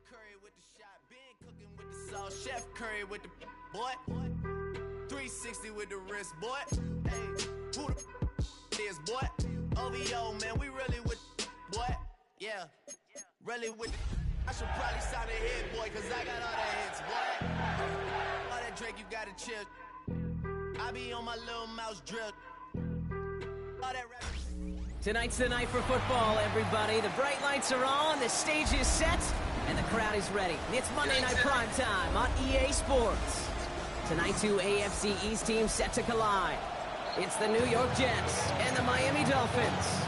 Curry with the shot, been cooking with the sauce. Chef Curry with the boy. 360 with the wrist, boy. Hey, who the is, boy? OVO, man, we really with the boy. Yeah, really with the. I should probably sign a hit, boy, cause I got all the hits, boy. All that Drake, you gotta chill. I be on my little mouse drip. All that rap. Tonight's the night for football, everybody. The bright lights are on, the stage is set, and the crowd is ready. It's Monday Night Prime Time on EA Sports. Tonight, two AFC East teams set to collide. It's the New York Jets and the Miami Dolphins.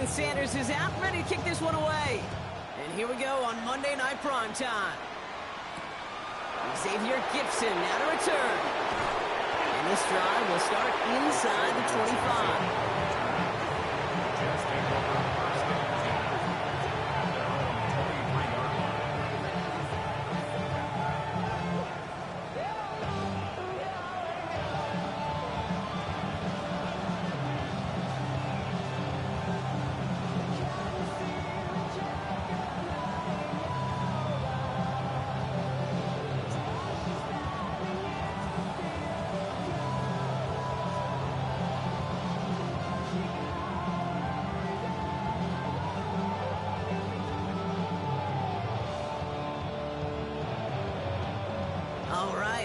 Sanders is out, ready to kick this one away. And here we go on Monday Night Prime Time. Xavier Gibson now to return. And this drive will start inside the 25.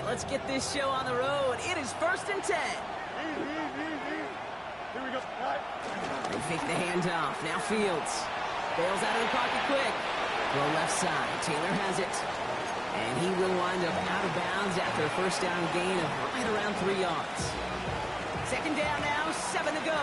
Let's get this show on the road. It is 1st and 10. Here we go. They fake the handoff. Now Fields. Bails out of the pocket quick. Throw left side. Taylor has it. And he will wind up out of bounds after a first down gain of right around 3 yards. Second down now, 7 to go.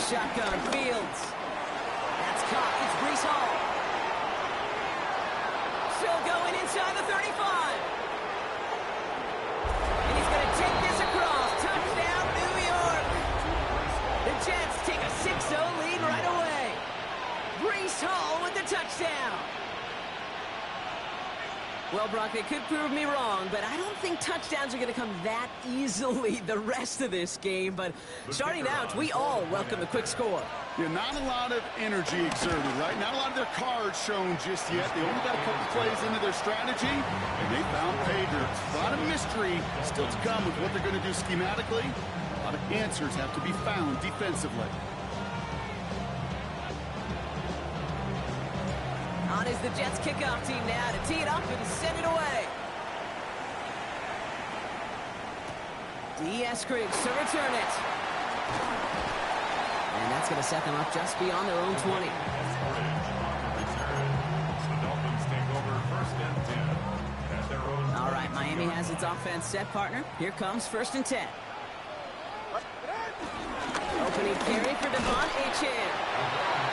Shotgun, Fields. That's caught. It's Breece Hall. Still going inside the 35. And he's going to take this across. Touchdown, New York. The Jets take a 6-0 lead right away. Breece Hall with the touchdown. Well, Brock, they could prove me wrong, but I don't think touchdowns are going to come that easily the rest of this game. But starting out, we all welcome the quick score. Yeah, not a lot of energy exerted, right? Not a lot of their cards shown just yet. They only got a couple plays into their strategy, and they found pay dirt. A lot of mystery still to come with what they're going to do schematically. A lot of answers have to be found defensively. On is the Jets kickoff team now to tee it up and send it away. Eskridge to return it. And that's going to set them up just beyond their own 20. All right, Miami has its offense set, partner. Here comes 1st and 10. Opening carry for Devon Achane.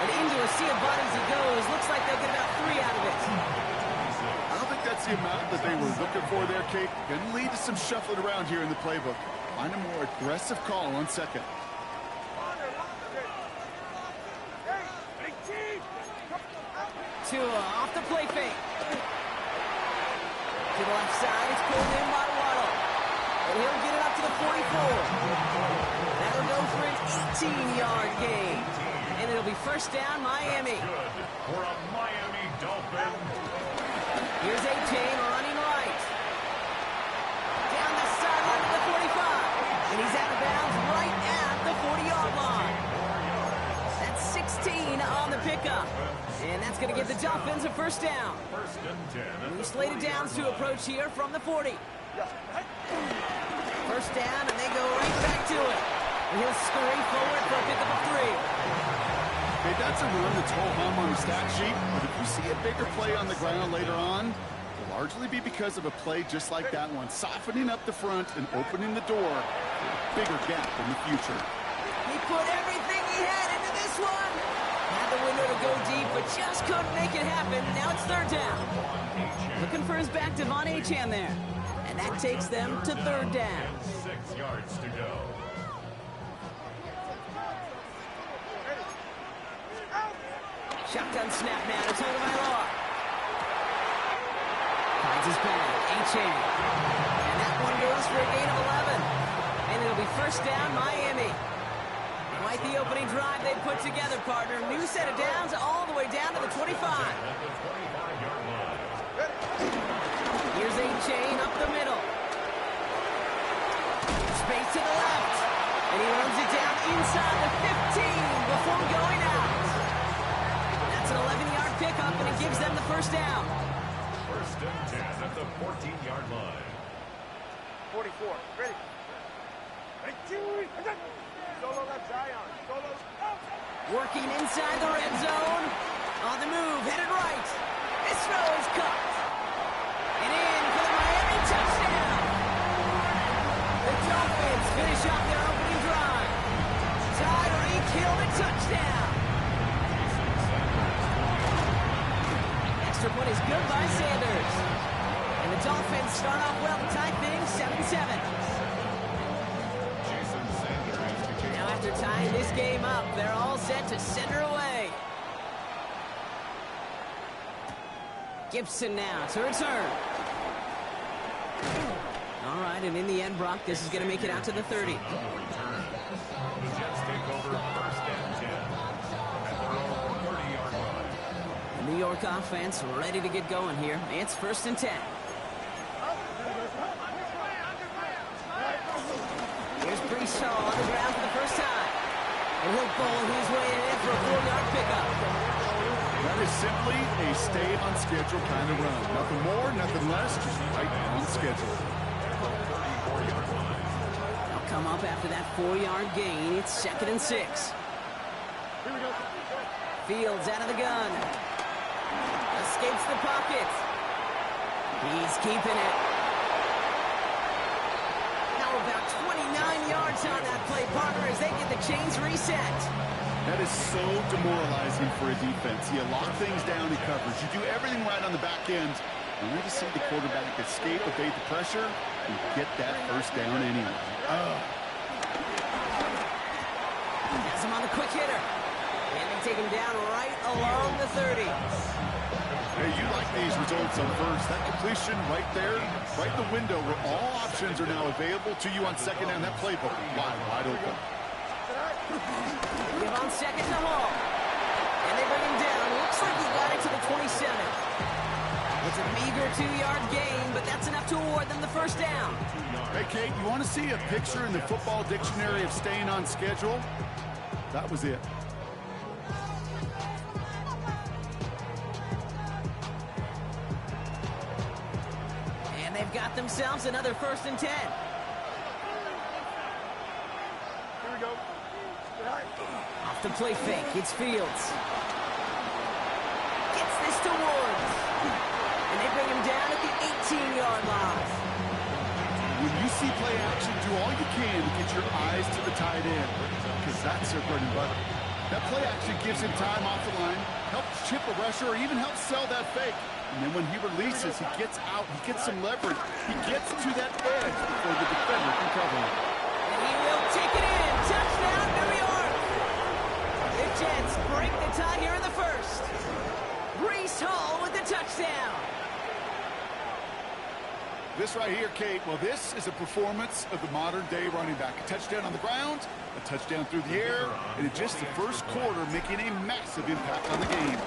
And into a sea of bodies he goes. Looks like they'll get about 3 out of it. I don't think that's the amount that they were looking for there, Kate. Going to lead to some shuffling around here in the playbook. Find a more aggressive call on second. Tua off the play fake. To the left side, it's pulled in by Waddle. And he'll get it up to the 44. That'll go for an 18-yard gain. And it'll be 1st down, Miami. Good for a Miami Dolphin. Here's Achane running right. Down the sideline to the 45. And he's out of bounds right at the 40-yard line. That's 16 on the pickup. And that's going to give the Dolphins a 1st down. 1st and 10. We slated downs to approach here from the 40. 1st down, and they go right back to it. And he'll scurry forward for a pickup of 3. Hey, that's a run that's whole hum on the stat sheet, but if you see a bigger play on the ground later on, largely be because of a play just like that one, softening up the front and opening the door for a bigger gap in the future. He put everything he had into this one. Had the window to go deep, but just couldn't make it happen. Now it's third down. Looking for his back, Devon Achane there. And that takes them to third down. 6 yards to go. Shotgun snap now to Tagovailoa. Finds his back, Achane. And that one goes for a gain of 11. And it'll be first down, Miami. Quite the opening drive they put together, partner. New set of downs all the way down to the 25. Here's Achane up the middle. Space to the left. And he runs it down inside the 15 before going out. That's an 11-yard pickup, and it gives them the first down. First and 10 at the 14-yard line. 44. Ready. Solo left Zion. Solo. Working inside the red zone. On the move, headed right. This throw is caught. And in for the Miami touchdown. The Dolphins finish off their opening drive. Tyreek Hill a touchdown. Extra point is good by Sanders. And the Dolphins start off well to tie things 7-7. Now after tying this game up, they're all set to send her away. Gibson now to return. All right, and in the end, Brock, this is going to make it out to the 30. The Jets take over first and 10 at their own 30-yard line. The New York offense ready to get going here. It's first and 10. Here's Brees Hall on the ground for the first time. And he'll bowl his way in for a 4-yard pickup. That is simply a stay-on-schedule kind of run. Nothing more, nothing less, just right on schedule. They'll come up after that 4-yard gain. It's 2nd and 6. Fields out of the gun. Escapes the pocket. He's keeping it. Now about 29 yards on that play, partner, as they get the chains reset. That is so demoralizing for a defense. You lock things down in coverage. You do everything right on the back end. And we just see the quarterback escape, evade the pressure, and get that first down anyway. Has him on the quick hitter. And they take him down right along the 30. Hey, you like these results on first. That completion right there, right in the window where all options are now available to you on second down. That playbook wide open. Give on second to Hall. And they bring him down. Looks like he got it to the 27. It's a meager 2-yard gain, but that's enough to award them the first down. Hey, Kate, you want to see a picture in the football dictionary of staying on schedule? That was it. And they've got themselves another first and 10. Here we go. Off the play fake, it's Fields. Gets this to Woods. And they bring him down at the 18-yard line. When you see play action, do all you can to get your eyes to the tight end, because that's their bread and butter. That play action gives him time off the line, helps chip a rusher, or even helps sell that fake. And then when he releases, he gets out, he gets some leverage. He gets to that edge before the defender can cover him. And he will take it in. Touchdown, New York. The Jets break the tie here in the first. Brees Hall with the touchdown. This right here, Kate, well, this is a performance of the modern-day running back. A touchdown on the ground, a touchdown through the air, and in just the first quarter, making a massive impact on the game.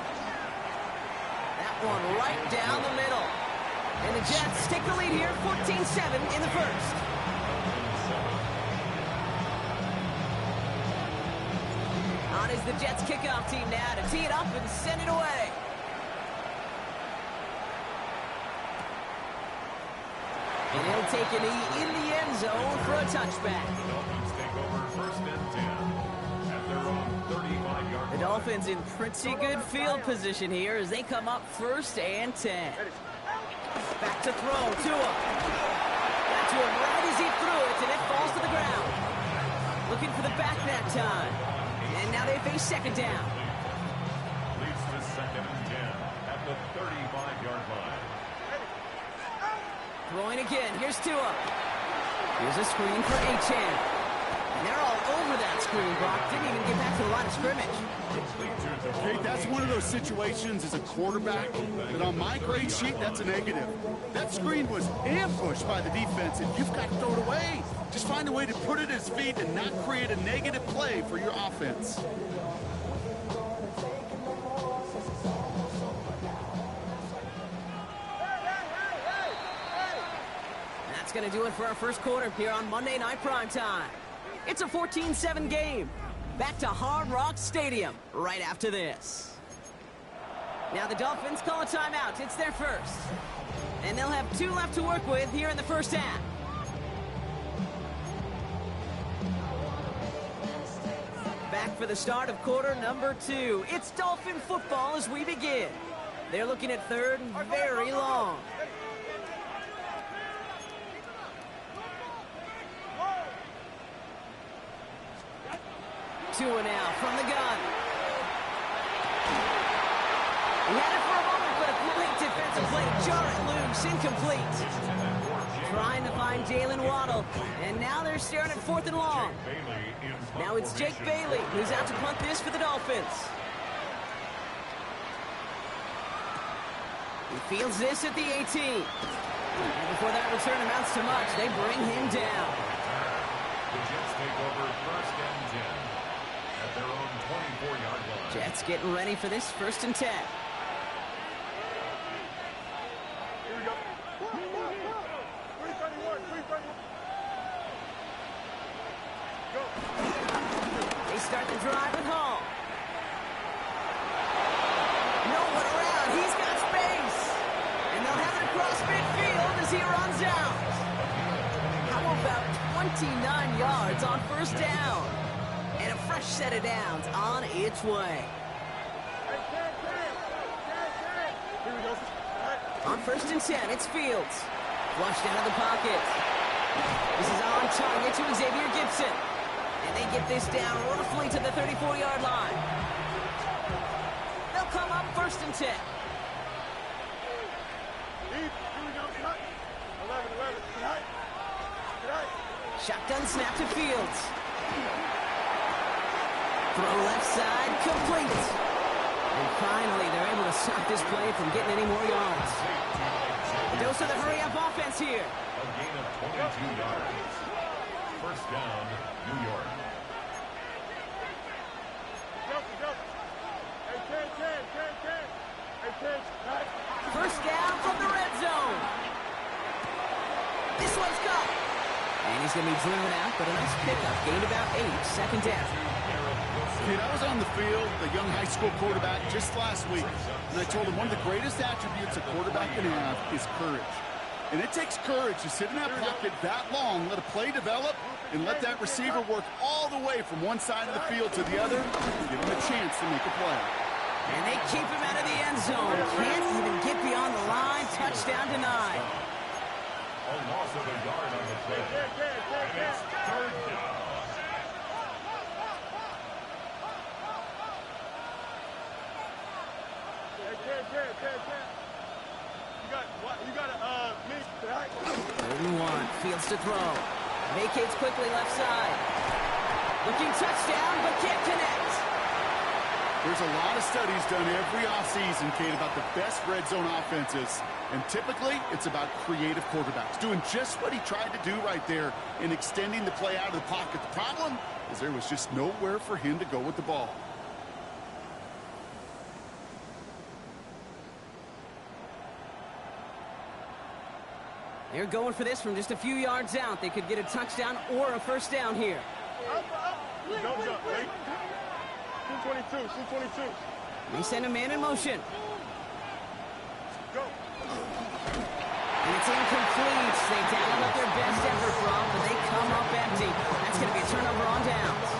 That one right down the middle. And the Jets take the lead here, 14-7 in the first. On is the Jets kickoff team now to tee it up and send it away. And he'll take a knee in the end zone for a touchback. The Dolphins take over first and 10 at their own 35-yard line. The Dolphins in pretty good field position here as they come up first and 10. Back to throw. Tua. Got to him right as he threw it, and it falls to the ground. Looking for the back that time. And now they face second down. Leads to 2nd and 10 at the 35-yard line. Throwing again. Here's Tua. Here's a screen for Achane. And they're all over that screen, Brock. Didn't even get back to the line of scrimmage. Okay, that's one of those situations as a quarterback that on my grade sheet, that's a negative. That screen was ambushed by the defense, and you've got to throw it away. Just find a way to put it at his feet and not create a negative play for your offense. That's going to do it for our first quarter here on Monday Night Primetime. It's a 14-7 game. Back to Hard Rock Stadium right after this. Now the Dolphins call a timeout. It's their first. And they'll have 2 left to work with here in the first half. Back for the start of quarter number 2. It's Dolphin football as we begin. They're looking at third and very long. Tua now from the gun. He had it for a moment, but a great defensive play. Jar it loose, incomplete. Trying to find Jalen Waddle, and now they're staring at 4th and long. Now it's Jake Bailey who's out to punt this for the Dolphins. He fields this at the 18. And before that return amounts to much, they bring him down. The Jets take over 1st and 10 at their own 24-yard line. Jets getting ready for this 1st and 10. Here we go. 331, 331. Go. They start the drive with Hall. No one around. He's got space. And they'll have it across midfield as he runs out. How about 29 yards on 1st down? And a fresh set of downs on its way. Here we go. On 1st and 10, it's Fields. Flushed out of the pocket. This is on target to Xavier Gibson. And they get this down roughly to the 34-yard line. They'll come up 1st and 10. Here we go. 11. Tonight. Shotgun snap to Fields. Throw left side, complete. And finally, they're able to stop this play from getting any more yards. A dose of the hurry-up offense here. A gain of 22 yards. 1st down, New York. Go. Hey, 10. Hey, 10. 1st down from the red zone. This one's caught. And he's going to be driven out, but a nice pickup. Gained about 8, 2nd down. Kid, I was on the field, the young high school quarterback, just last week, and I told him one of the greatest attributes a quarterback can have is courage. And it takes courage to sit in that pocket that long, let a play develop, and let that receiver work all the way from one side of the field to the other, and give him a chance to make a play. And they keep him out of the end zone. Can't even get beyond the line. Touchdown denied. A loss of a yard on the play. And it's 3rd down. You got a mix tonight. 31, Fields to throw. Vacates quickly left side. Looking touchdown, but can't connect. There's a lot of studies done every offseason, Kate, about the best red zone offenses. And typically, it's about creative quarterbacks, doing just what he tried to do right there in extending the play out of the pocket. The problem is there was just nowhere for him to go with the ball. They're going for this from just a few yards out. They could get a touchdown or a 1st down here. Don't jump, right? 222. They send a man in motion. Go. And it's incomplete. They dialed up their best effort, Brock, but they come up empty. That's going to be a turnover on downs.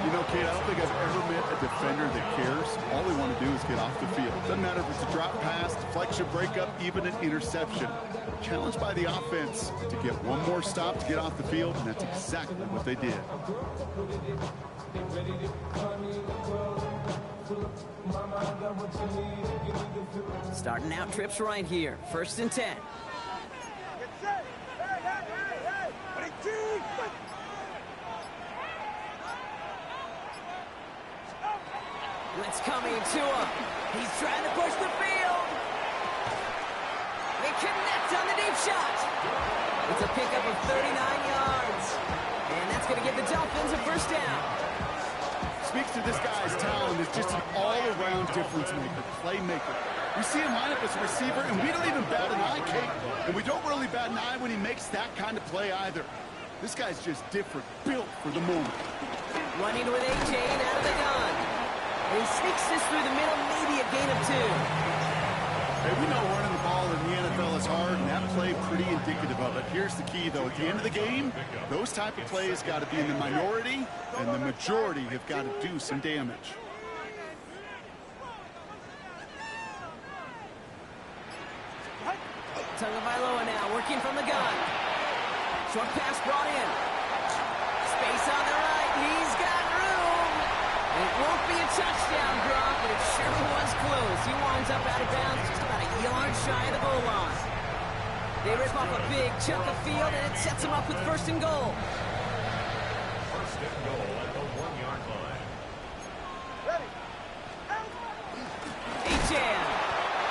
You know, Kate, I don't think I've ever met a defender that cares. All they want to do is get off the field. Doesn't matter if it's a drop pass, deflection, breakup, even an interception. Challenged by the offense to get one more stop to get off the field, and that's exactly what they did. Starting out trips right here. 1st and 10. Blitz coming to him. He's trying to push the field. They connect on the deep shot. It's a pickup of 39 yards. And that's going to give the Dolphins a 1st down. Speaks to this guy's talent as just an all-around difference maker, playmaker. We see him line up as a receiver, and we don't even bat an eye, Kate. And we don't really bat an eye when he makes that kind of play either. This guy's just different, built for the moment. Running with A.J. and out of the gun. And he sneaks this through the middle, maybe a gain of 2. Hey, we know running the ball in the NFL is hard, and that play pretty indicative of it. Here's the key, though. At the end of the game, those type of plays got to be in the minority, and the majority have got to do some damage. Tagovailoa now working from the gun. Short pass brought in. Space on the right. He's got room. It won't be a touchdown drop, but it sure was close. He winds up out of bounds just about a yard shy of the goal line. They rip off a big chunk of field, and it sets him up with 1st and goal. 1st and goal at the 1-yard line. Achan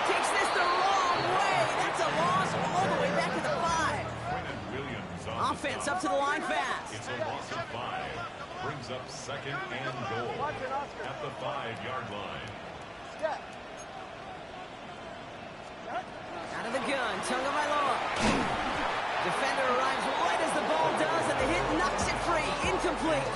takes this the wrong way. That's a loss all the way back to the 5. Offense up to the line fast. It's a loss of 5. Brings up 2nd and goal at the 5-yard line. Out of the gun, Tagovailoa. Defender arrives right as the ball does, and the hit knocks it free. Incomplete.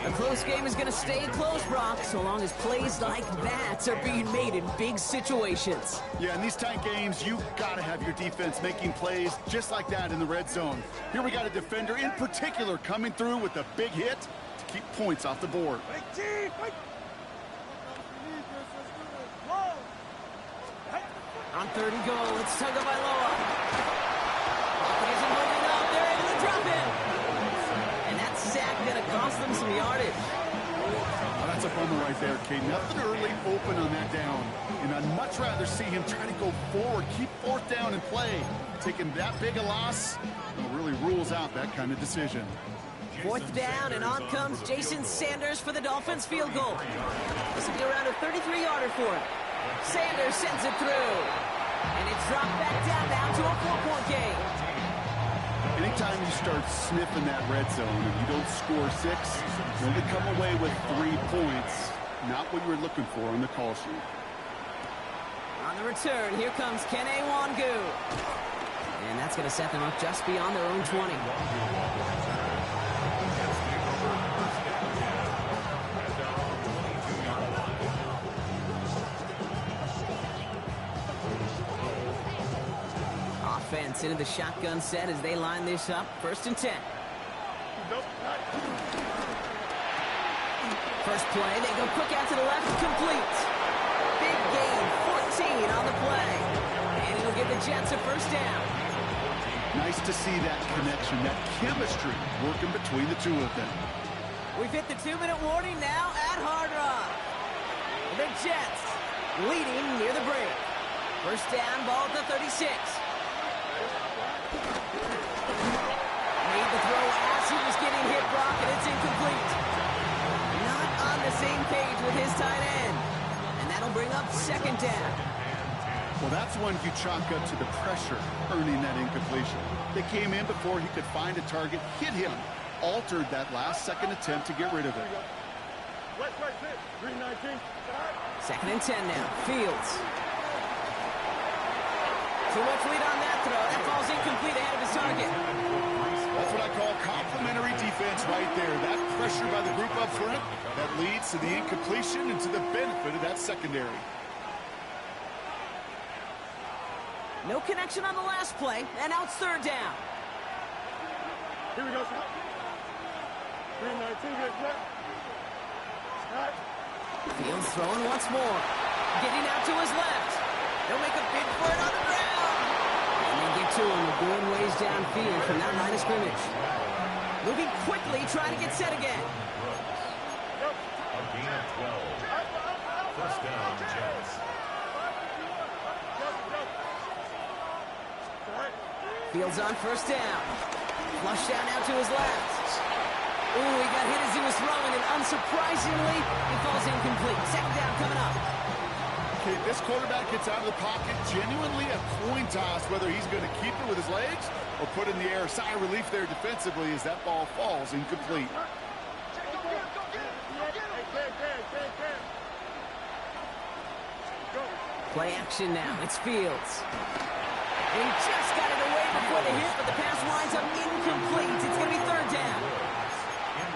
A close game is going to stay close, Brock, so long as plays like that are being made in big situations. Yeah, in these tight games, you got to have your defense making plays just like that in the red zone. Here we got a defender in particular coming through with a big hit to keep points off the board. On 3rd and goal, it's Tagovailoa. He isn't moving up. They're able to drop him. And that sack going to cost them some yardage. Oh, that's a bummer right there, Kate. Nothing early open on that down. And I'd much rather see him try to go forward, keep 4th down and play. Taking that big a loss really rules out that kind of decision. 4th down, and on comes Jason Sanders for the Dolphins field goal. This will be around a 33-yarder for him. Sanders sends it through. And it's dropped back down now to a 4-point game. Anytime you start sniffing that red zone and you don't score 6, you only come away with 3 points. Not what you were looking for on the call sheet. On the return, here comes Kene Wangu. And that's going to set them up just beyond their own 20. Offense into the shotgun set as they line this up. 1st and 10. First play, they go quick out to the left, complete. Big gain, 14 on the play. And it'll give the Jets a 1st down. Nice to see that connection, that chemistry working between the two of them. We've hit the 2-minute warning now at Hard Rock. The Jets leading near the break. 1st down, ball at the 36. Made the throw as he was getting hit, Brock, and it's incomplete. Not on the same page with his tight end. And that'll bring up 2nd down. Well, that's one you chalk up to the pressure earning that incompletion. They came in before he could find a target, hit him, altered that last-second attempt to get rid of it. 2nd and 10 now. Fields. Too much lead on that throw. That ball's incomplete ahead of his target. That's what I call complimentary defense right there. That pressure by the group up front, that leads to the incompletion and to the benefit of that secondary. No connection on the last play, and now it's 3rd down. Here we go. Fields throwing once more. Getting out to his left. He'll make a big for it on the ground. And they get to him, going ways downfield from that line of scrimmage. Moving quickly, trying to get set again. A gain of 12. First down, Jets. Fields on first down. Flush down now to his left. Ooh, he got hit as he was throwing, and unsurprisingly, he falls incomplete. Second down coming up. Okay, this quarterback gets out of the pocket, genuinely a coin toss whether he's going to keep it with his legs or put it in the air. Sigh of relief there defensively as that ball falls incomplete. Play action now. It's Fields. And he just got it away before the hit, but the pass winds up incomplete. It's going to be third down.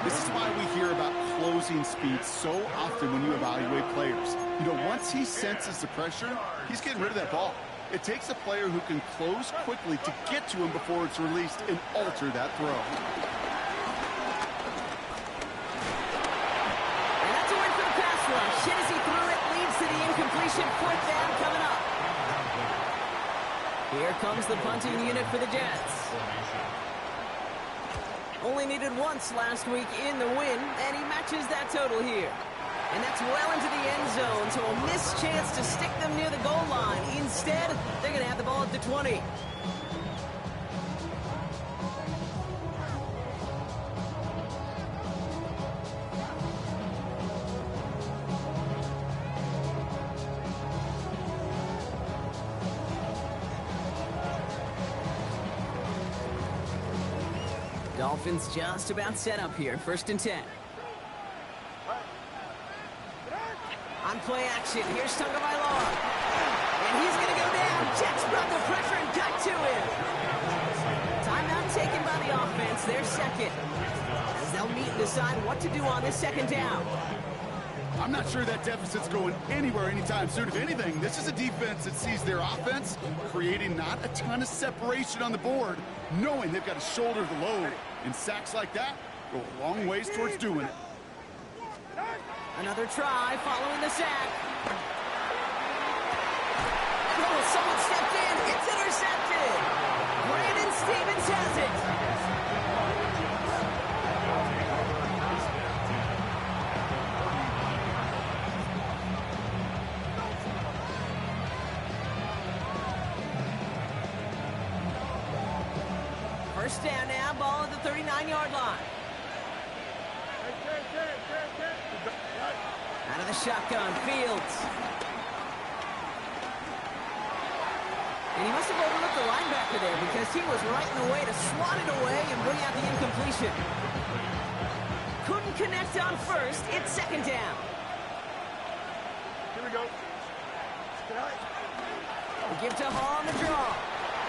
This is why we hear about closing speed so often when you evaluate players. You know, once he senses the pressure, he's getting rid of that ball. It takes a player who can close quickly to get to him before it's released and alter that throw. And that's a win for the pass rush. Hit as he threw it, leads to the incompletion. Fourth down coming up. Here comes the punting unit for the Jets. Only needed once last week in the win, and he matches that total here. And that's well into the end zone, so a missed chance to stick them near the goal line. Instead, they're going to have the ball at the 20. Dolphins just about set up here. First and 10. On play action, here's Tagovailoa. And he's going to go down. Jets brought the pressure and got to him. Timeout taken by the offense. Their second. As they'll meet and decide what to do on this second down. I'm not sure that deficit's going anywhere anytime soon. If anything, this is a defense that sees their offense creating not a ton of separation on the board, knowing they've got to shoulder the load. And sacks like that go a long ways towards doing it. Another try following the sack. Oh, someone stepped in. It's intercepted. Brandon Stevens has it. First down now, ball at the 39-yard line. Out of the shotgun, Fields. And he must have overlooked the linebacker there because he was right in the way to swat it away and bring out the incompletion. Couldn't connect on first. It's second down. Here we go. We give to Hall on the draw.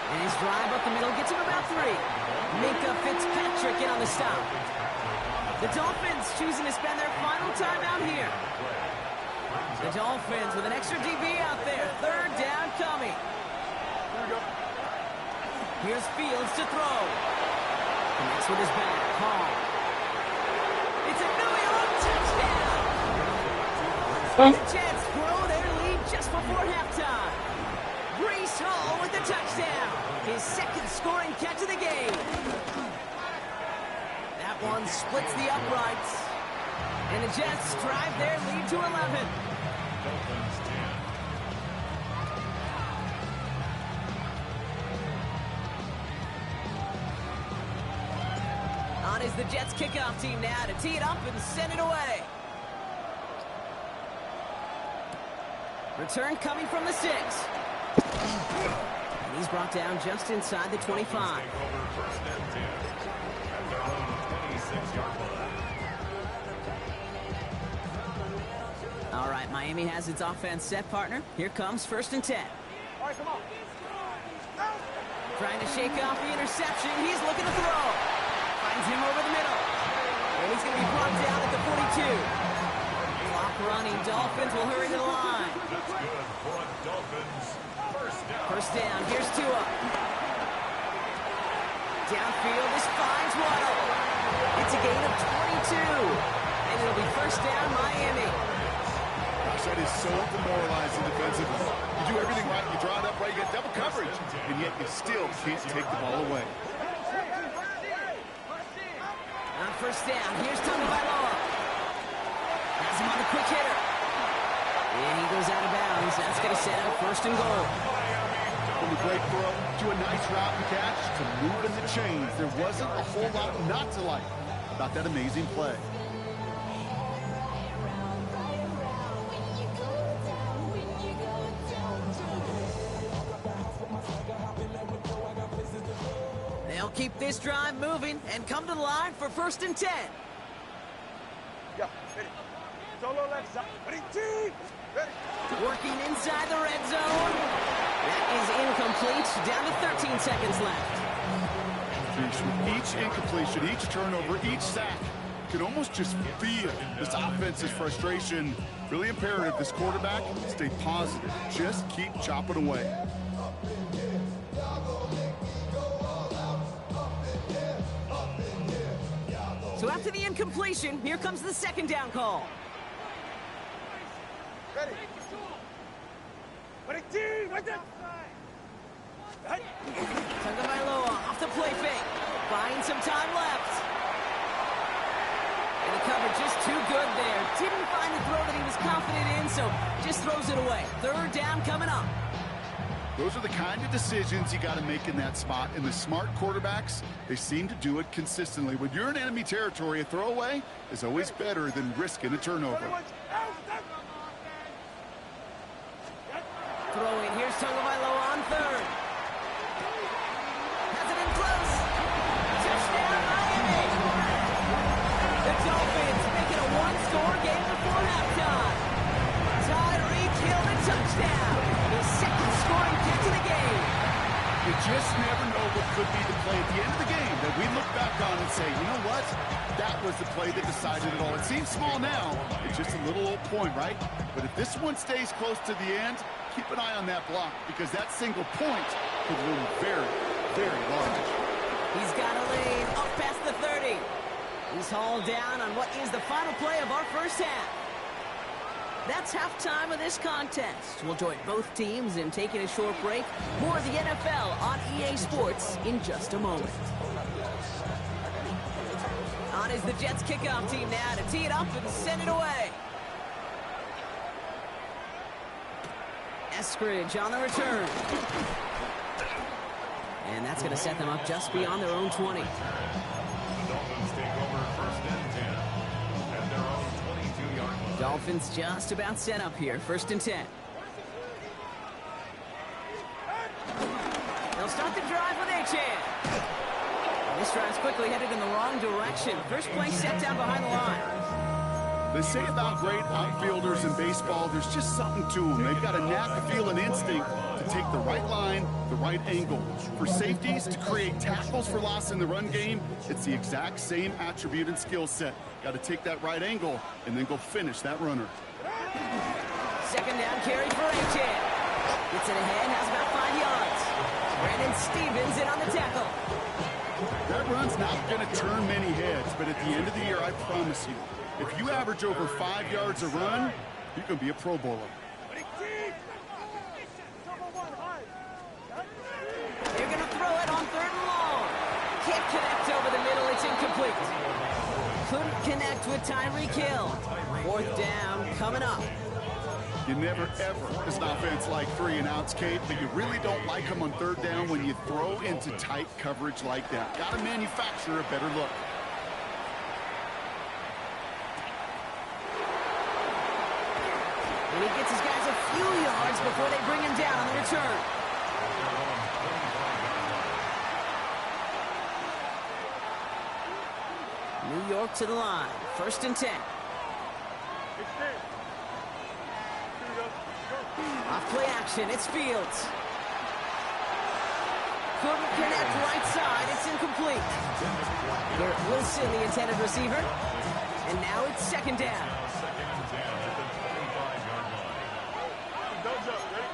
And his drive up the middle gets him about 3. Minka Fitzpatrick in on the stop. The Dolphins choosing to spend their final timeout here. The Dolphins with an extra DB out there. Third down coming. Here's Fields to throw. Connects with his back. Hall. It's a New York touchdown. The Jets grow their lead just before halftime. Breece Hall with the touchdown. His second scoring catch of the game. That one splits the uprights. And the Jets drive their lead to 11. On is the Jets kickoff team now to tee it up and send it away. Return coming from the 6. And he's brought down just inside the 25. All right, Miami has its offense set, partner. Here comes first and 10. All right, come on. Trying to shake off the interception. He's looking to throw. Finds him over the middle. And he's going to be brought down at the 42. Clock running. Dolphins will hurry to the line. That's good for a Dolphins. First down. Here's Tua. Downfield. This finds Waddle. It's a gain of And it'll be first down, Miami. Gosh, that is so demoralizing defensively. You do everything right, you draw it up right, you get double coverage, and yet you still can't take the ball away. On first down, here's Tagovailoa. Has him on the quick hitter. And he goes out of bounds. That's going to set up first and goal. From the break throw to a nice route and catch to moving the chains. There wasn't a whole lot not to like about that amazing play. They'll keep this drive moving and come to the line for first and 10. Yeah, ready. Solo left side. Ready, team. Ready. Working inside the red zone. That is incomplete. Down to 13 seconds left. Each incompletion, each turnover, each sack, you can almost just feel this offense's frustration. Really imperative this quarterback stay positive. Just keep chopping away. So after the incompletion, here comes the second down call. Ready. Ready, team. Right there. Tagovailoa off the play fake. Buying some time left. And the cover just too good there. Didn't find the throw that he was confident in, so just throws it away. Third down coming up. Those are the kind of decisions you got to make in that spot. And the smart quarterbacks, they seem to do it consistently. When you're in enemy territory, a throwaway is always better than risking a turnover. Throwing, here's Tagovailoa on third. Has it in close. Touchdown, Miami. The Dolphins make it a one-score game before halftime. Tyreek Hill a touchdown. His second scoring catch of the game. You just never know what could be the play at the end of the game that we look back on and say, you know what? That was the play that decided it all. It seems small now. It's just a little old point, right? But if this one stays close to the end, keep an eye on that block because that single point could loom very, very large. He's got a lead up past the 30. He's hauled down on what is the final play of our first half. That's halftime of this contest. We'll join both teams in taking a short break. More of the NFL on EA Sports in just a moment. On is the Jets kickoff team now to tee it up and send it away. Eskridge on the return. And that's going to set them up just beyond their own 20. The Dolphins take over first and 10 at their own 22-yard line. Dolphins just about set up here. First and 10. They'll start the drive with Achane. This drive's quickly headed in the wrong direction. First play set down behind the line. They say about great outfielders in baseball, there's just something to them. They've got a knack, feel, and instinct to take the right line, the right angle. For safeties, to create tackles for loss in the run game, it's the exact same attribute and skill set. Got to take that right angle and then go finish that runner. Second down carry for Achane. Gets it ahead, has about 5 yards. Brandon Stevens in on the tackle. That run's not going to turn many heads, but at the end of the year, I promise you, if you average over 5 yards a run, you can be a Pro Bowler. They're going to throw it on third and long. Can't connect over the middle. It's incomplete. Couldn't connect with Tyreek Hill. Fourth down coming up. You never, ever, as an offense, like 3-and-outs, Kate, but you really don't like them on third down when you throw into tight coverage like that. Got to manufacture a better look. And he gets his guys a few yards before they bring him down on the return. New York to the line. First and 10. Off play action. It's Fields. Couldn't connect right side. It's incomplete. Garrett Wilson, the intended receiver. And now it's second down. Second and 10 at the 25-yard line. Don't jump, ready?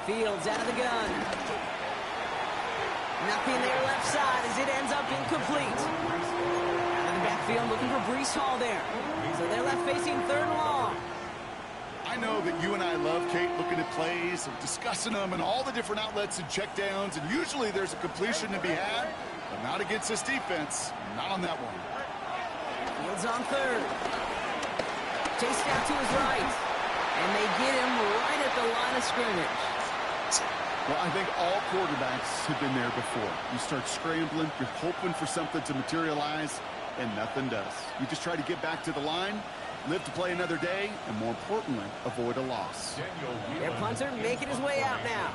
Fields out of the gun. Nothing there left side as it ends up incomplete. Out of the backfield looking for Breece Hall there. So they're left facing 3rd and long. I know that you and I love, Kate, looking at plays and discussing them and all the different outlets and checkdowns, and usually there's a completion to be had, but not against this defense. Not on that one. Fields on 3rd. Chased out to his right. And they get him right at the line of scrimmage. Well, I think all quarterbacks have been there before. You start scrambling, you're hoping for something to materialize, and nothing does. You just try to get back to the line, live to play another day, and more importantly, avoid a loss. Their punter making his way out now.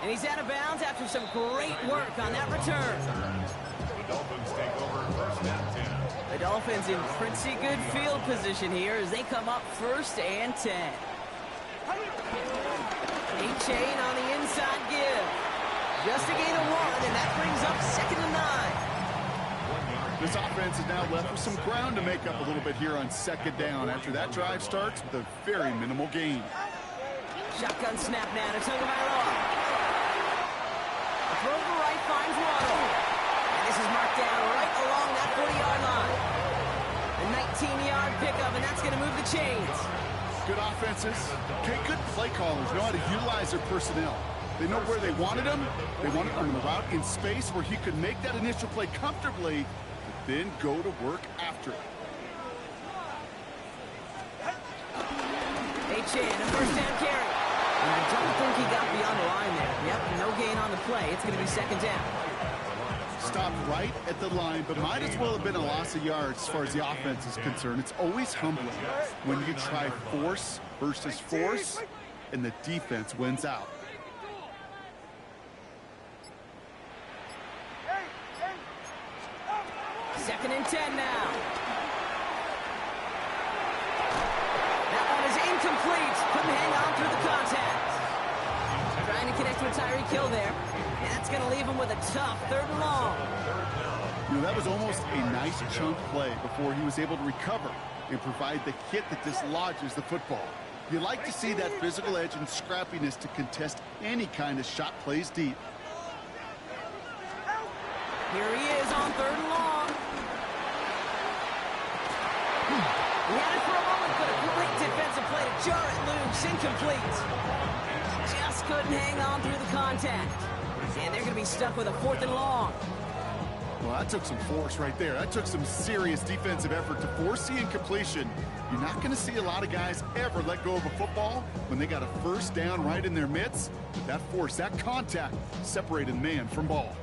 And he's out of bounds after some great work on that return. The Dolphins take over 1st and 10. The Dolphins in pretty good field position here as they come up 1st and 10. A-Chain on the inside give. Just a gain of 1, and that brings up 2nd and 9. This offense is now left with some ground to make up a little bit here on 2nd down after that drive starts with a very minimal gain. Shotgun snap now to Tagovailoa. Throw to right finds Waddle. And this is marked down right along that 40-yard line. A 19-yard pickup, and that's going to move the chains. Good offenses. Okay, good play callers know how to utilize their personnel. They know where they wanted him. They wanted him on the route in space where he could make that initial play comfortably, but then go to work after it. A-Chain, a 1st down carry. And I don't think he got beyond the line there. Yep, no gain on the play. It's going to be 2nd down. Stopped right at the line, but might as well have been a loss of yards as far as the offense is concerned. It's always humbling when you try force versus force, and the defense wins out. Second and 10 now. That one is incomplete. Couldn't hang on through the contact. Trying to connect with Tyreek Hill there. And that's going to leave him with a tough 3rd and long. You know, that was almost a nice chunk play before he was able to recover and provide the hit that dislodges the football. You like to see that physical edge and scrappiness to contest any kind of shot plays deep. Here he is on 3rd and long. He had it for a moment, but a great defensive play to jar it loose. Incomplete. Just couldn't hang on through the contact. And they're going to be stuck with a 4th and long. Well, that took some force right there. That took some serious defensive effort to force the incompletion. You're not going to see a lot of guys ever let go of a football when they got a 1st down right in their midst. But that force, that contact, separated man from ball.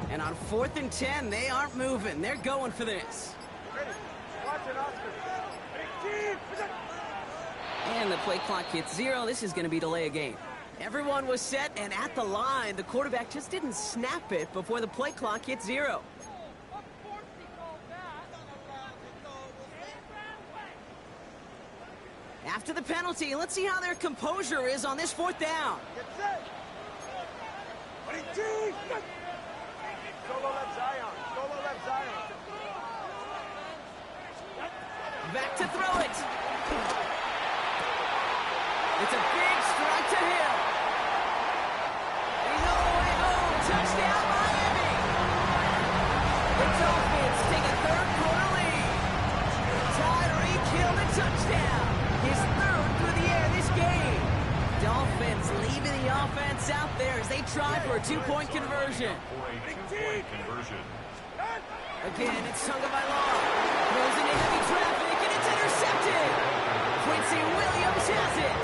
And on 4th and 10, they aren't moving. They're going for this. And the play clock hits 0. This is going to be delay a game. Everyone was set and at the line. The quarterback just didn't snap it before the play clock hit 0. After the penalty, let's see how their composure is on this 4th down. Solo left Zion. Solo left Zion. Back to throw it. It's a big strike to Hill. He's all the way home. Touchdown, Miami. The Dolphins take a 3rd quarter lead. Tyreek Hill, the touchdown. His 3rd through the air this game. Dolphins leaving the offense out there as they try for a 2-point conversion. Again, it's Tagovailoa. Goes into heavy traffic, and it's intercepted. Quincy Williams has it.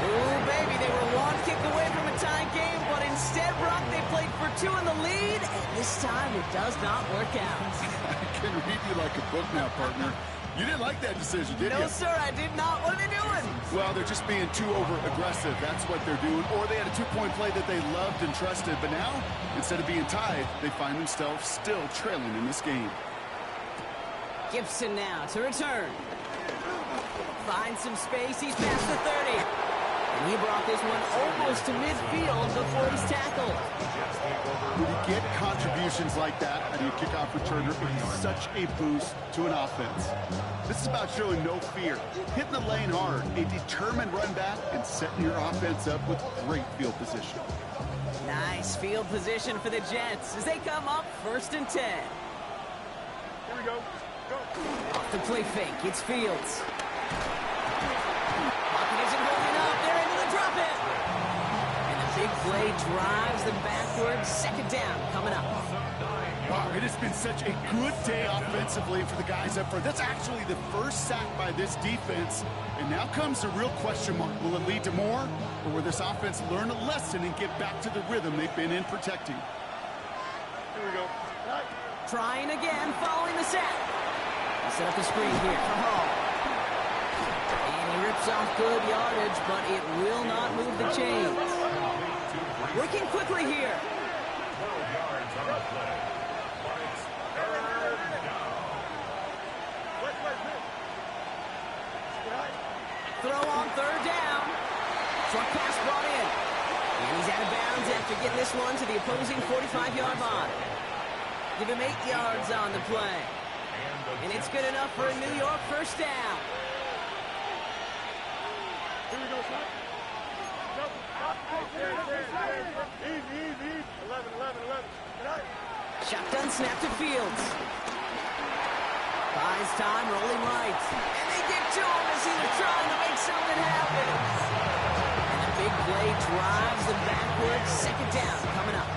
Ooh, baby, they were 1 kick away from a tie game, but instead, Brock, they played for 2 in the lead, and this time it does not work out. I can read you like a book now, partner. You didn't like that decision, did you? No, sir, I did not. What are they doing? Well, they're just being too over-aggressive. That's what they're doing. Or they had a 2-point play that they loved and trusted. But now, instead of being tied, they find themselves still trailing in this game. Gibson now to return. Finds some space. He's past the 30. And he brought this one almost to midfield before he's tackled. When you get contributions like that out of your kickoff returner, it's such a boost to an offense. This is about showing no fear, hitting the lane hard, a determined run back, and setting your offense up with great field position. Nice field position for the Jets as they come up 1st and 10. Here we go. Go. Off the play fake, it's Fields. Pocket isn't holding up. They're able to drop it. And the big play drives them backwards. 2nd down coming up. Wow, it has been such a good day offensively for the guys up front. That's actually the first sack by this defense. And now comes the real question mark. Will it lead to more? Or will this offense learn a lesson and get back to the rhythm they've been in protecting? Here we go. Right. Trying again, following the sack. He'll set up a screen here for Hall. And he rips off good yardage, but it will not move the chains. Working quickly here. 12 yards on the play. But it's 3rd down. Throw on 3rd down. Short pass brought in. And he's out of bounds after getting this one to the opposing 45-yard line. Give him 8 yards on the play. And it's good enough for a New York 1st down. Here we go, son. Go. Easy. 11. Right. Shotgun snap to Fields. Buys time, rolling right. And they get to him as he was trying to make something happen. And the big play drives them backwards. 2nd down coming up.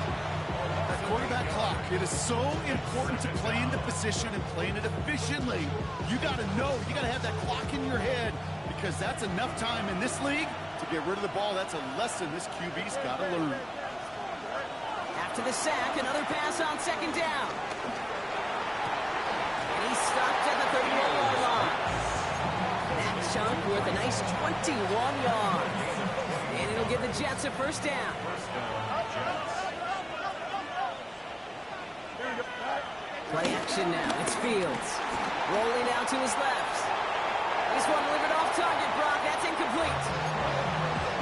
That quarterback clock, it is so important to playing the position and playing it efficiently. You got to know, you got to have that clock in your head because that's enough time in this league to get rid of the ball. That's a lesson this QB's got to learn. After the sack, another pass on 2nd down. And he's stopped at the 31-yard line. That chunk worth a nice 21 yards. And it'll give the Jets a 1st down. Play action now. It's Fields. Rolling out to his left. This one delivered off target, Brock. That's incomplete.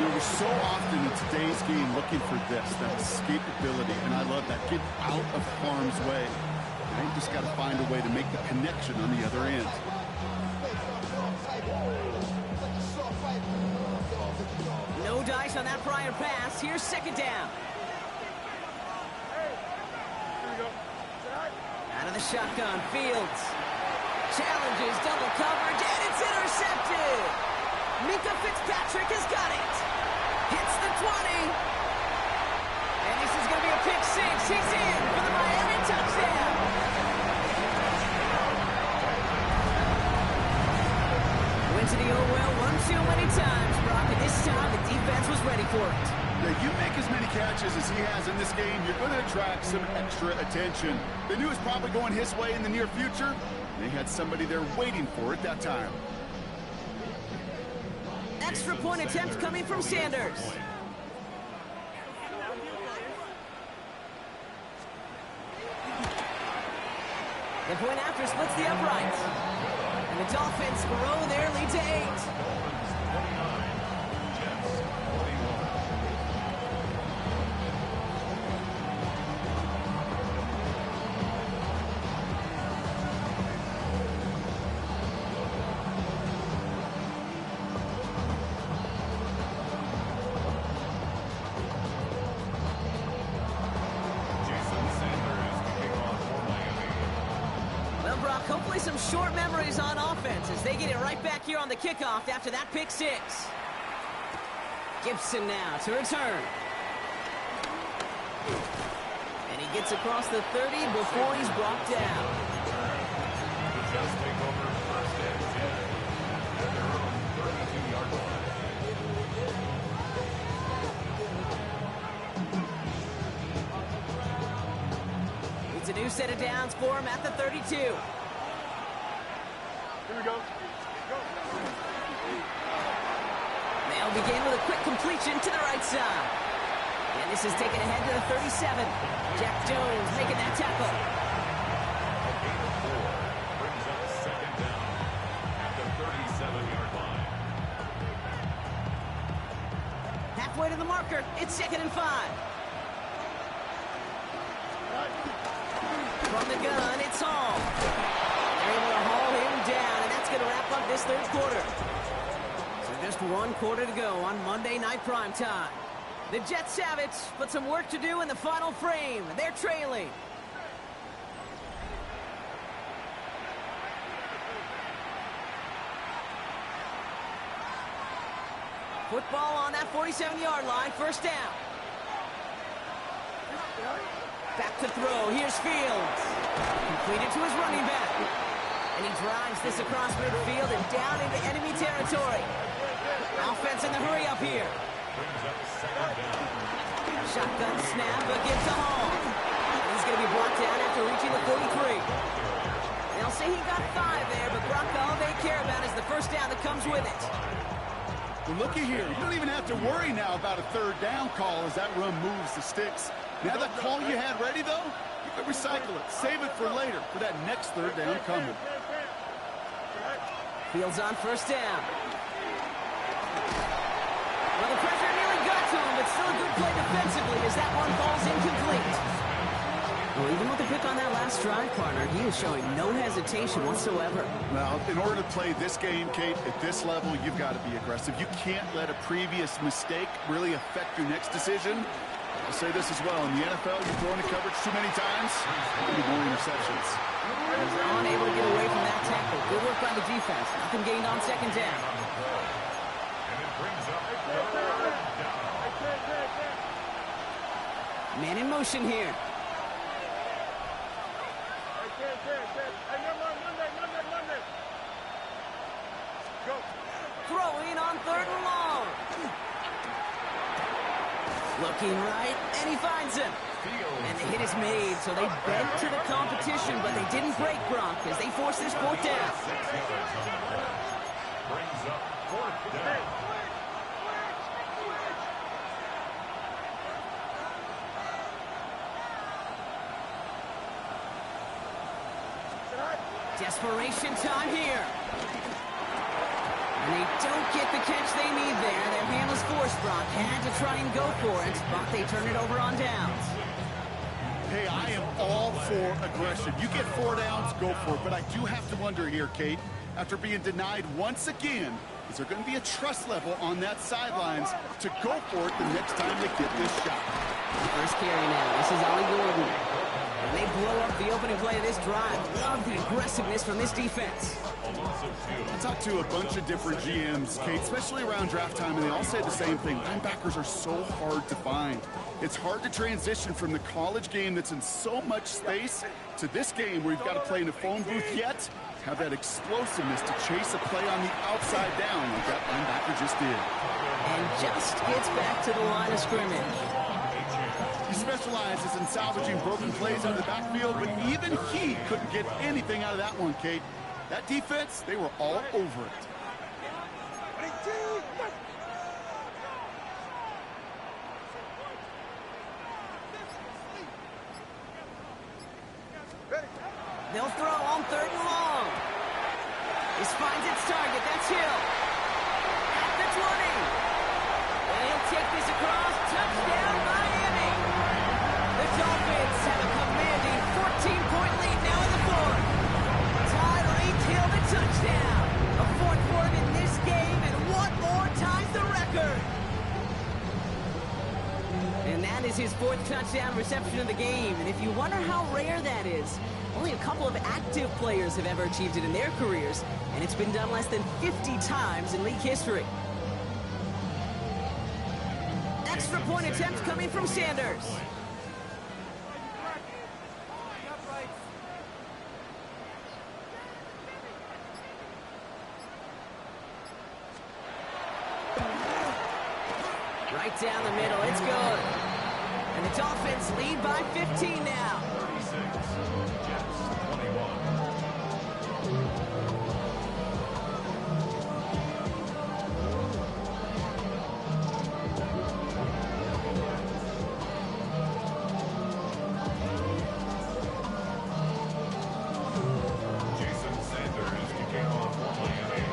We're so often in today's game looking for this, that escapability, and I love that. Get out of harm's way. And you just got to find a way to make the connection on the other end. No dice on that prior pass. Here's 2nd down. Here we go. Out of the shotgun, Fields. Challenges, double coverage, and it's intercepted. Minka Fitzpatrick has got it. Hits the 20. And this is going to be a pick 6. He's in for the Miami touchdown. Went to the well one too many times, Brock, and this time the defense was ready for it. Yeah, you make as many catches as he has in this game, you're going to attract some extra attention. They knew it was probably going his way in the near future. They had somebody there waiting for it that time. Extra point attempt coming from Sanders. The point after splits the uprights. And the Dolphins grow their lead to 8. Hopefully some short memories on offense as they get it right back here on the kickoff after that pick 6. Gibson now to return. And he gets across the 30 before he's brought down. Just take over 1st and 10 at their own 32-yard line. It's a new set of downs for him at the 32. Here we go. They'll begin with a quick completion to the right side. And this is taken ahead to the 37. Jack Jones making that tackle. A gain of 4 brings up 2nd down at the 37-yard way to the marker. It's 2nd and 5. From the gun, it's Hall. They're able to haul him down, and that's going to wrap up this 3rd quarter. So just 1 quarter to go on Monday Night Primetime. The Jets have it, but some work to do in the final frame. They're trailing. Football on that 47-yard line, 1st down. Back to throw, here's Fields. Completed to his running back. And he drives this across midfield and down into enemy territory. Offense in the hurry up here. Shotgun snap, but gives to Hall. He's going to be brought down after reaching the 43. They'll say he got 5 there, but Brock, all they care about is the 1st down that comes with it. Well, looky here. You don't even have to worry now about a 3rd down call as that run moves the sticks. Now that call you had ready, though, you can recycle it. Save it for later, for that next 3rd down coming. Fields on 1st down. Well, the pressure nearly got to him, but still a good play defensively as that one falls incomplete. Well, even with the pick on that last drive, partner, he is showing no hesitation whatsoever. Well, in order to play this game, Kate, at this level, you've got to be aggressive. You can't let a previous mistake really affect your next decision. I'll say this as well. In the NFL, you throw into coverage too many times, you need more interceptions. He's unable to get away from that tackle. Good work by the defense. Nothing gained on 2nd down. And it brings up 3rd down. Man in motion here. Throwing on 3rd and long. Looking right, and he finds him. And the hit is made, so they bent to the competition, but they didn't break Gronk as they force this 4th down. Brings up 4th down. Desperation time here. And they don't get the catch they need there. Their hand was forced, Brock. Had to try and go for it, but they turn it over on downs. Hey, I am all for aggression. You get 4 downs, go for it. But I do have to wonder here, Kate, after being denied once again, is there going to be a trust level on that sidelines to go for it the next time they get this shot? First carry now. This is Ollie Gordon. And they blow up the opening play of this drive. Love the aggressiveness from this defense. I talked to a bunch of different GMs, Kate, especially around draft time, and they all say the same thing. Linebackers are so hard to find. It's hard to transition from the college game that's in so much space to this game where you've got to play in a phone booth, yet have that explosiveness to chase a play on the outside down like that linebacker just did. And just gets back to the line of scrimmage. He specializes in salvaging broken plays out of the backfield, but even he couldn't get anything out of that one, Kate. That defense, they were all over it. They'll throw on 3rd and long. This finds its target. That's Hill. At the 20. And he'll take this across. Touchdown, Miami. The Dolphins have a commanding 14-point lead now in the 4th. Tyreek Hill the touchdown. A 4th for him in this game, and 1 more times the record. And that is his 4th touchdown reception of the game. And if you wonder how rare that is, only a couple of active players have ever achieved it in their careers, and it's been done less than 50 times in league history. Extra point attempt coming from Sanders. Right down the middle, it's good. And the Dolphins lead by 15 now. 36, Jets 21. Jason Sanders to kick off for Miami.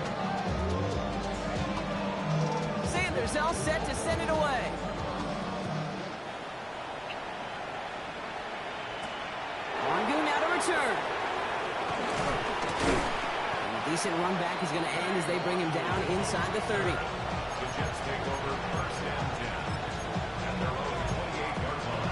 Sanders all set to send it away. Decent run back is going to end as they bring him down inside the 30. The Jets take over first and 10 at their own 28-yard line.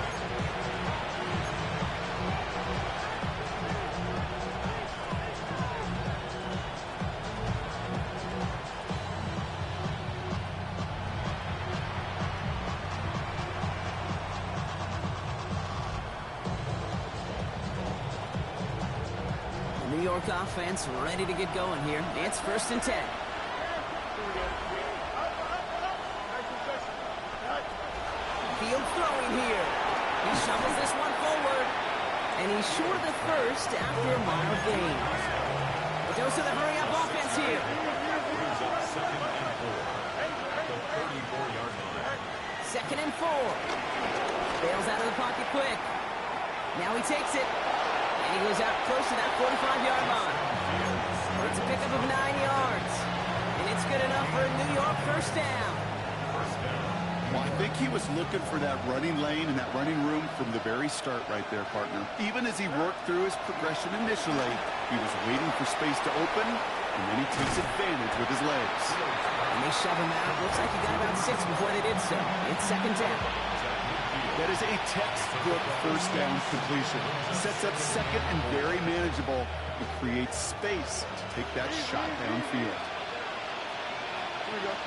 New York offense ready to get going here. It's first and 10. Field throwing here. He shovels this one forward. And he's short of the first after a mile gain. The dose of the hurry-up offense here. Brings up second and 4 at the 34-yard line. Second and 4. Bails out of the pocket quick. Now he takes it. And he goes out close to that 45-yard line. It's a pickup of 9 yards. And it's good enough for a New York first down. Well, I think he was looking for that running lane and that running room from the very start right there, partner. Even as he worked through his progression initially, he was waiting for space to open, and then he takes advantage with his legs. And they shove him out. Looks like he got about 6 before they did so. It's second down. That is a textbook first down completion. Sets up second and very manageable and creates space to take that shot downfield.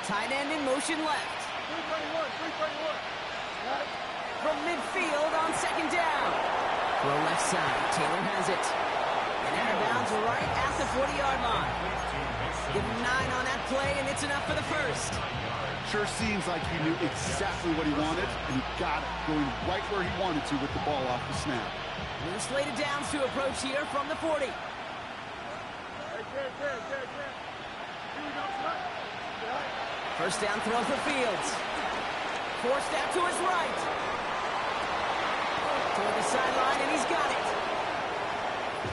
Tight end in motion left. 321. From midfield on second down. Throw left side. Taylor has it. And out of bounds right at the 40-yard line. Give him 9 on that play, and it's enough for the first. Sure seems like he knew exactly what he wanted, and he got it, going right where he wanted to with the ball off the snap. New slated downs to approach here from the 40. First down throw for Fields. Forced out to his right. Toward the sideline, and he's got it.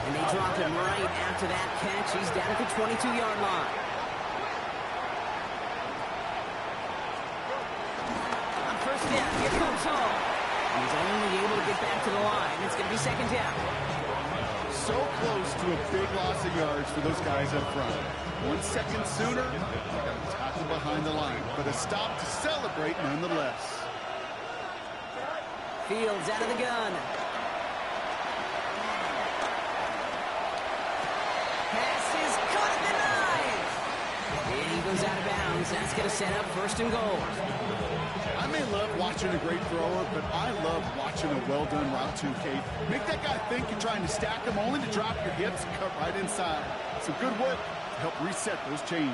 And they drop him right after that catch. He's down at the 22-yard line. On first down, here comes Hall. He's only able to get back to the line. It's going to be second down. So close to a big loss of yards for those guys up front. 1 second sooner, they got to tackle behind the line. But a stop to celebrate nonetheless. Fields out of the gun. Pass is caught at the 9. And he goes out of bounds. That's going to set up first and goal. I may love watching a great thrower, but I love watching a well-done route too, Kate. Make that guy think you're trying to stack him, only to drop your hips and cut right inside. Some good work to help reset those chains.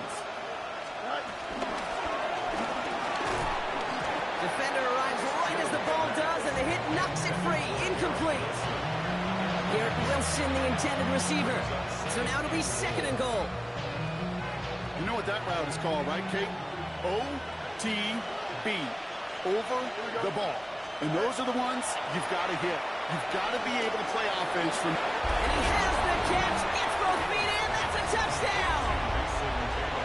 Defender arrives right as the ball does, and the hit knocks it free. Incomplete. Garrett Wilson, the intended receiver. So now it'll be second and goal. You know what that route is called, right, Kate? OTB. Over the ball. And those are the ones you've got to hit. You've got to be able to play offense from... And he has the catch, gets both feet in, that's a touchdown!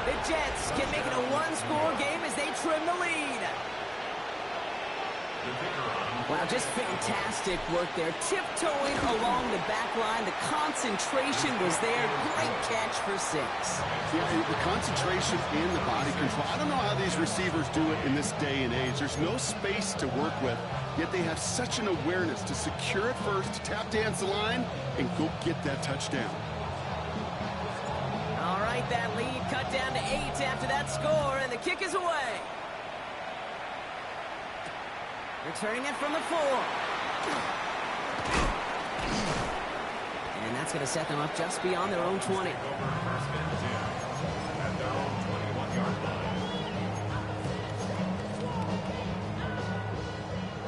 The Jets can make it a one-score game as they trim the lead. Wow, just fantastic work there. Tiptoeing along the back line. The concentration was there. Great catch for 6. Yeah, the concentration and the body control. I don't know how these receivers do it in this day and age. There's no space to work with, yet they have such an awareness to secure it first, tap dance the line, and go get that touchdown. All right, that lead cut down to 8 after that score, and the kick is away. Returning it from the 4. And that's going to set them up just beyond their own 20.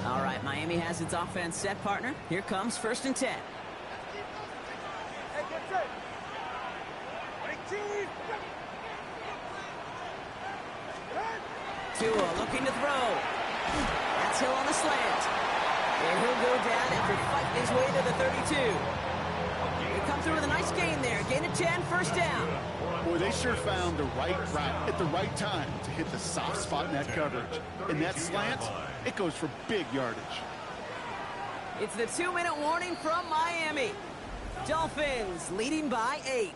All right, Miami has its offense set, partner. Here comes first and 10. Tua looking to throw. That's Hill on the slant. And he'll go down after fighting his way to the 32. They come through with a nice gain there. Gain of 10, first down. Boy, they sure found the right route at the right time to hit the soft spot in that coverage. And that slant, it goes for big yardage. It's the 2-minute warning from Miami. Dolphins leading by 8.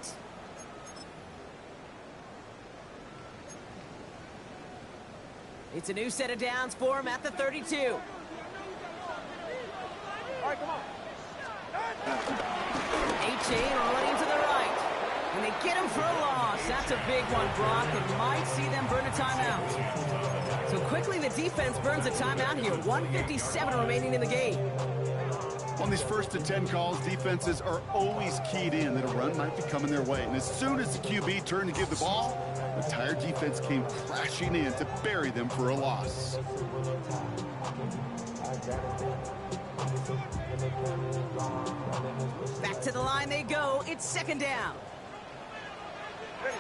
It's a new set of downs for him at the 32. All right, come on. A-Chain running to the right. And they get him for a loss. That's a big one, Brock. It might see them burn a timeout. So quickly the defense burns a timeout here. 1:57 remaining in the game. On these 1st and 10 calls, defenses are always keyed in that a run might be coming their way. And as soon as the QB turned to give the ball, the entire defense came crashing in to bury them for a loss. Back to the line they go. It's 2nd down. Ready.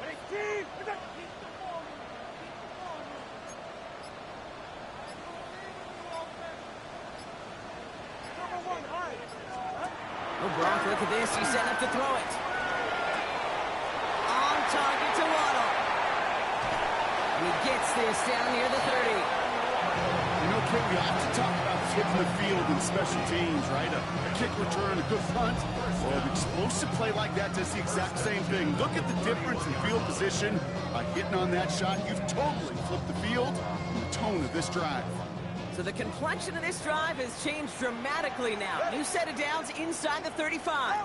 Ready, team. Number 1, high. Oh, Brock, look at this. He's set up to throw it. On target to Waddle. And he gets this down near the 30. You know, Kate, we often talk about hitting the field in special teams, right? A kick return, a good punt. Well, an explosive play like that does the exact same thing. Look at the difference in field position. By hitting on that shot, you've totally flipped the field and the tone of this drive. So the complexion of this drive has changed dramatically now. New set of downs inside the 35.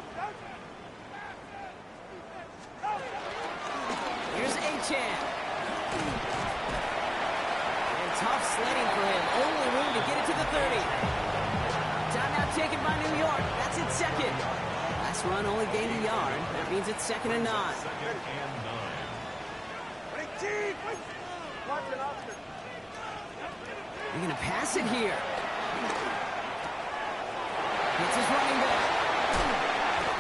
Here's A-Chan. And tough sledding for him. Only room to get it to the 30. Timeout taken by New York. That's its 2nd. Last run only gained a yard. That means it's 2nd and 9. 2nd and 9. Ready, team. Watch it, officer. They're going to pass it here. It's his running back.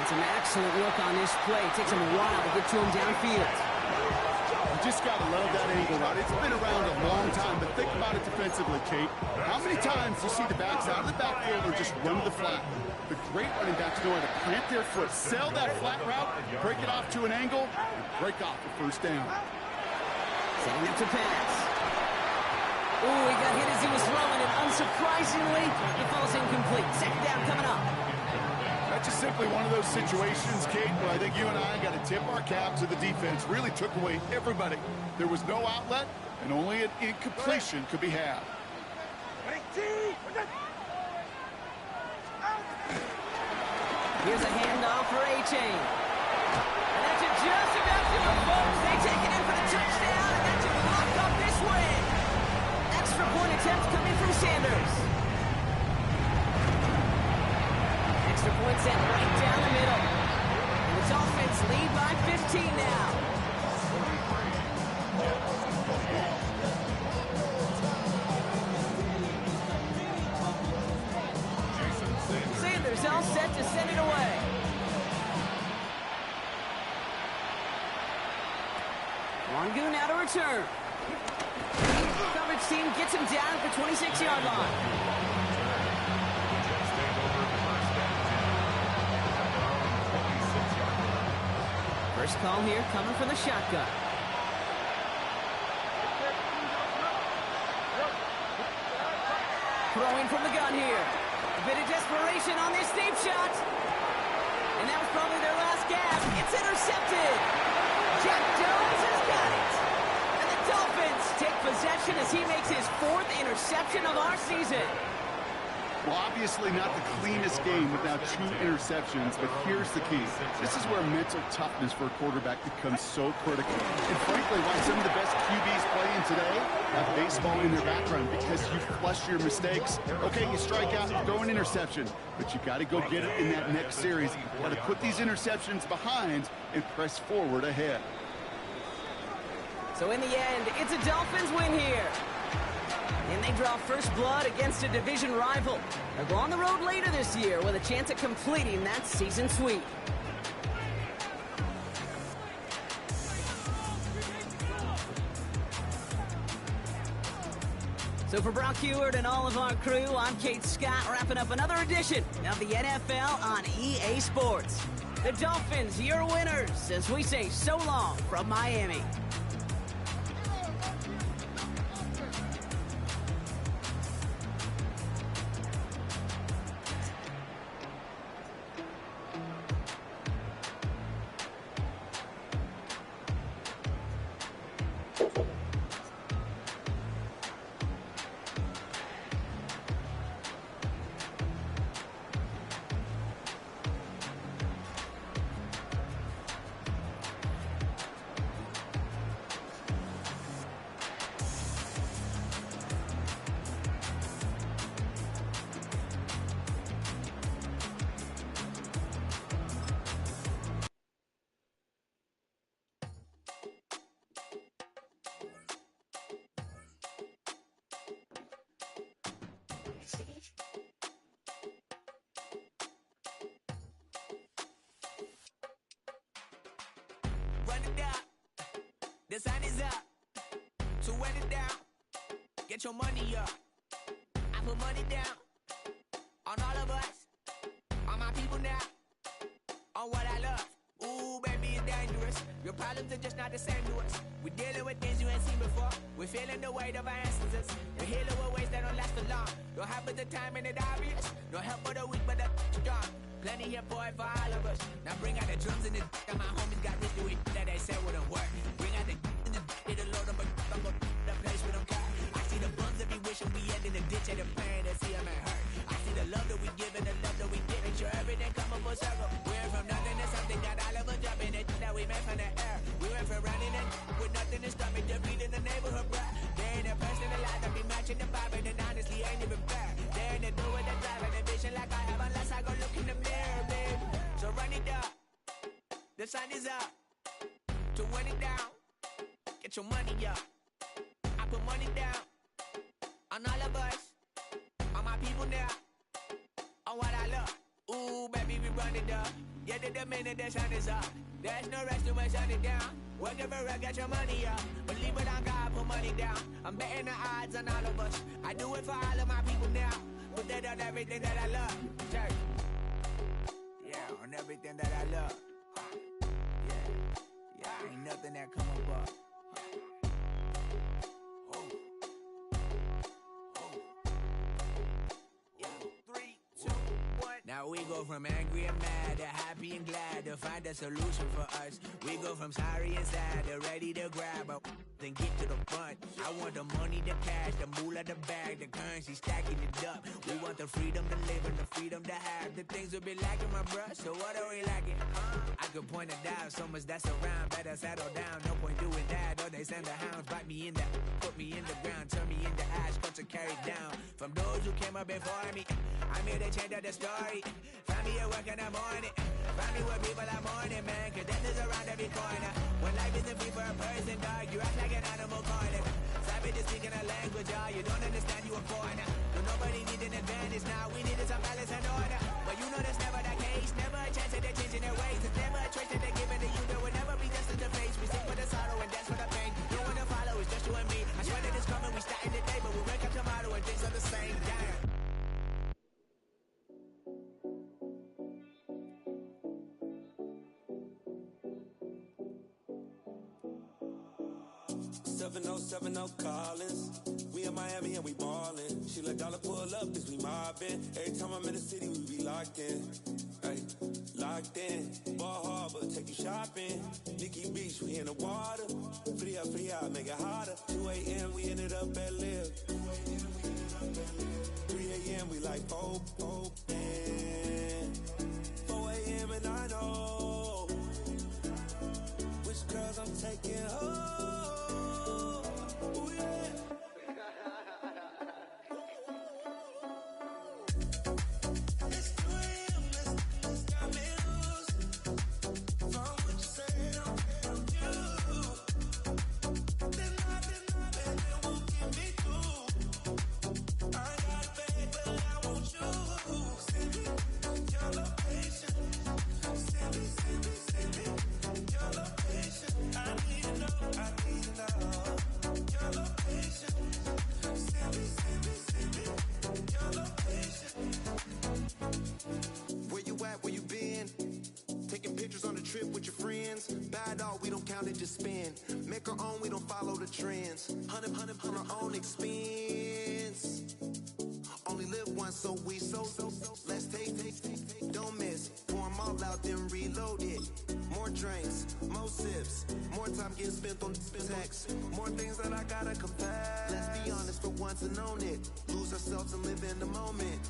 It's an excellent look on this play. It takes him a while to get to him downfield. You just got to love that angle route. It's been around a long time, but think about it defensively, Kate. How many times do you see the backs out of the backfield or just run to the flat? The great running backs know how to plant their foot, sell that flat route, break it off to an angle, and break off the 1st down. Setting up to pass. Ooh, he got hit as he was throwing, and unsurprisingly, it falls incomplete. 2nd down coming up. That's just simply one of those situations, Kate, where I think you and I got to tip our cap to the defense. Really took away everybody. There was no outlet, and only an incompletion could be had. Ready, team. Here's a handoff for A-Chain. And that's just about to the folks. They take it in for the touchdown, and that's a block up this way. Extra point attempt coming from Sanders. Extra point set right down the middle. And the Dolphins lead by 15 now. Sanders all set to send it away. Wangu now to return. Coverage team gets him down at the 26-yard line. Jets take over 1st and 10. 26-yard line. First call here coming from the shotgun. Throwing from the gun here. A bit of desperation on this deep shot. And that was probably their last gasp. It's intercepted. Jack Jones has got it. And the Dolphins take possession as he makes his 4th interception of our season. Well, obviously not the cleanest game without 2 interceptions, but here's the key. This is where mental toughness for a quarterback becomes so critical. And frankly, why some of the best QBs playing today have baseball in their background, because you flush your mistakes. Okay, you strike out, you throw an interception, but you got to go get it in that next series. Got to put these interceptions behind and press forward ahead. So in the end, it's a Dolphins win here. And they draw first blood against a division rival. They'll go on the road later this year with a chance at completing that season sweep. So for Brock Heward and all of our crew, I'm Kate Scott, wrapping up another edition of the NFL on EA Sports. The Dolphins, your winners, as we say so long from Miami. it up. The sun is up. So wet it down. Get your money up. I put money down on all of us, on my people now, on what I love. Ooh, baby, it's dangerous. Your problems are just not the same to us. We're dealing with things you ain't seen before. We're feeling the weight of our ancestors. We're healing with ways that don't last for long. Don't have but the time and it obvious. No help for the weak, but the strong. Plenty here for it for all of us. Now bring out the drums and the that my homies got rich to it that they said wouldn't work. Bring out the and the it'll load up, but I'm gonna the place with them car. I see the bums that be wishing we end in the ditch and the pain that see them ain't hurt. I see the love that we give and the love that we get. Make sure everything come up full circle. We're from nothing to something, got all of us jumping it that we made from the air. We went from running and with nothing to stop me, just beating the neighborhood, bruh. There ain't a person alive that be matching the vibe, and honestly ain't even fair. There ain't a do with the drive and the vision like I have unless I go look in the mirror, babe. So run it up, the sun is up. To run it down, get your money up. I put money down on all of us, on my people now, on what I love. Ooh, baby, we run it up. Yeah, the minute the sun is up, there's no rest to my shut it down. Working for it, get your money up. Believe it on God, put money down. I'm betting the odds on all of us. I do it for all of my people now. Put that on everything that I love. Church. Yeah, on everything that I love. Yeah, ain't nothing that come up. Now we go from angry and mad to happy and glad to find a solution for us. We go from sorry and sad to ready to grab up then get to the front. I want the money, the cash, the moolah, the bag, the currency, stacking it up. We want the freedom to live and the freedom to have. The things will be lacking, my bruh, so what are we lacking? I could point it out, so much that's around. Better settle down, no point doing that. Or they send the hounds, bite me in the, put me in the ground, turn me into ash, cut to carry down. From those who came up before me, I'm here to change up the story. Find me at work in the morning, find me where people are mourning, man. Cause death is around every corner. When life isn't free for a person, dog, you act like an animal corner. Savage is speaking a language, y'all, you don't understand, you a foreigner. No, nobody needs an advantage now, we needed some balance and order. But you know that's never the case, never a chance that they're changing their ways. It's never a choice that they're giving to you, there will never be just in the face. We sing for the sorrow and dance for the pain. No one to follow, it's just you and me. I swear that it's coming, we starting today, but we wake up tomorrow and things are the same. Damn. 7070 Collins. We in Miami and we ballin'. She let dollar pull up, cause we mobbin'. Every time I'm in the city, we be locked in. Ay, locked in. Ball Harbor, take you shopping. Nikki Beach, we in the water. Free up, make it hotter. 2 a.m., we ended up at Live. 3 a.m., we like Pope. 4 a.m. and I know which girls I'm taking home. Just spin, make our own, we don't follow the trends. 100 on our own expense. Only live once, so we so let's take, don't miss. Pour 'em all out, then reload it. More drinks, more sips, more time getting spent on text. More things that I gotta confess. Let's be honest for once and own it. Lose ourselves and live in the moment.